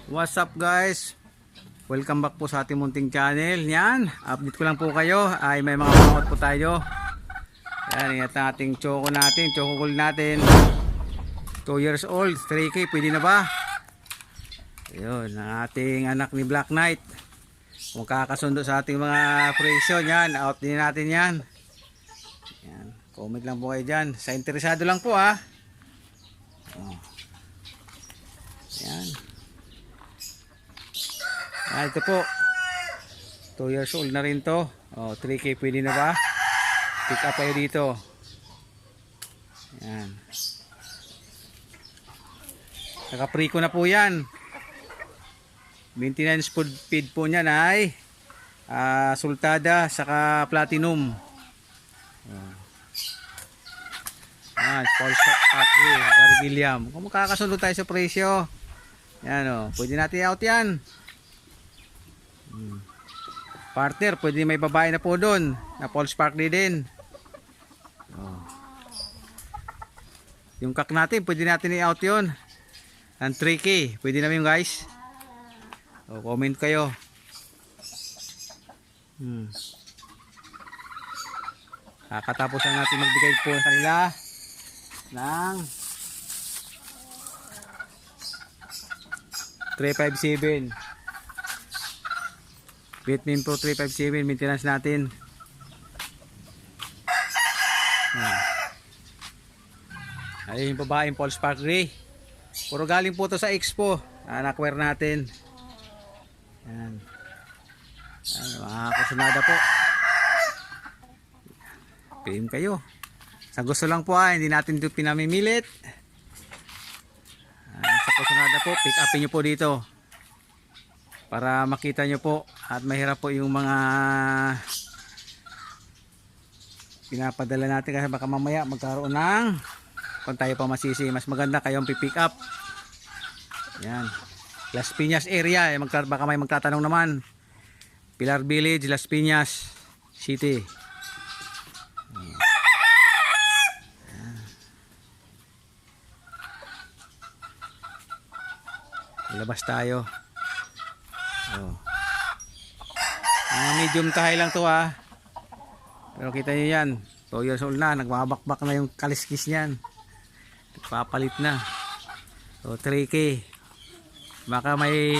What's up guys? Welcome back po sa ating munting channel. Yan, update ko lang po kayo. Ay may mga pangot po tayo. Yan, ingat na ating choco natin, choco gold natin. 2 years old, 3K, pwede na ba? Ayun, ang ating anak ni Black Knight. Kung kakasundo sa ating mga presyo, yan, out din natin yan. Yan, comment lang po kayo dyan. Sa interesado lang po ha. Oh. Yan. Ito po 2 years old na rin to. 3K pwede na ba? Pick up kayo dito. Yan. Naka-preco na po yan. Maintenance feed po niyan ay sultada saka platinum. Paul Factory, Gary William. Kung makakasunod tayo sa presyo, yan pwede natin out yan. Partner, pwede may babae na po doon na Paul Sparkly din. Yung kak natin, pwede natin i-out yun ng 3K, pwede na yun guys. Comment kayo. Kakatapos lang natin magbigay po kanila ng 357 Vietnam Pro 357 maintenance natin. Ayun yung babaeng Paul Sparkly. Puro galing po to sa Expo. Nakware natin. Yan. Mga kasunada po. PM kayo. Sa gusto lang po hindi natin ito pinamimilit. Sa kasunada po, pick upin nyo po dito. Para makita nyo po at mahirap po yung mga pinapadala natin kasi baka mamaya magkaroon ng kung tayo pa masisi. Mas maganda kayong pipick up. Yan. Las Piñas area. Baka may magtatanong naman. Pilar Village, Las Piñas City. Labas tayo. Medium tayo lang to pero kita nyo yan 2 years old na, nagmabakbak na yung kaliskis nyan, papalit na. 3K baka may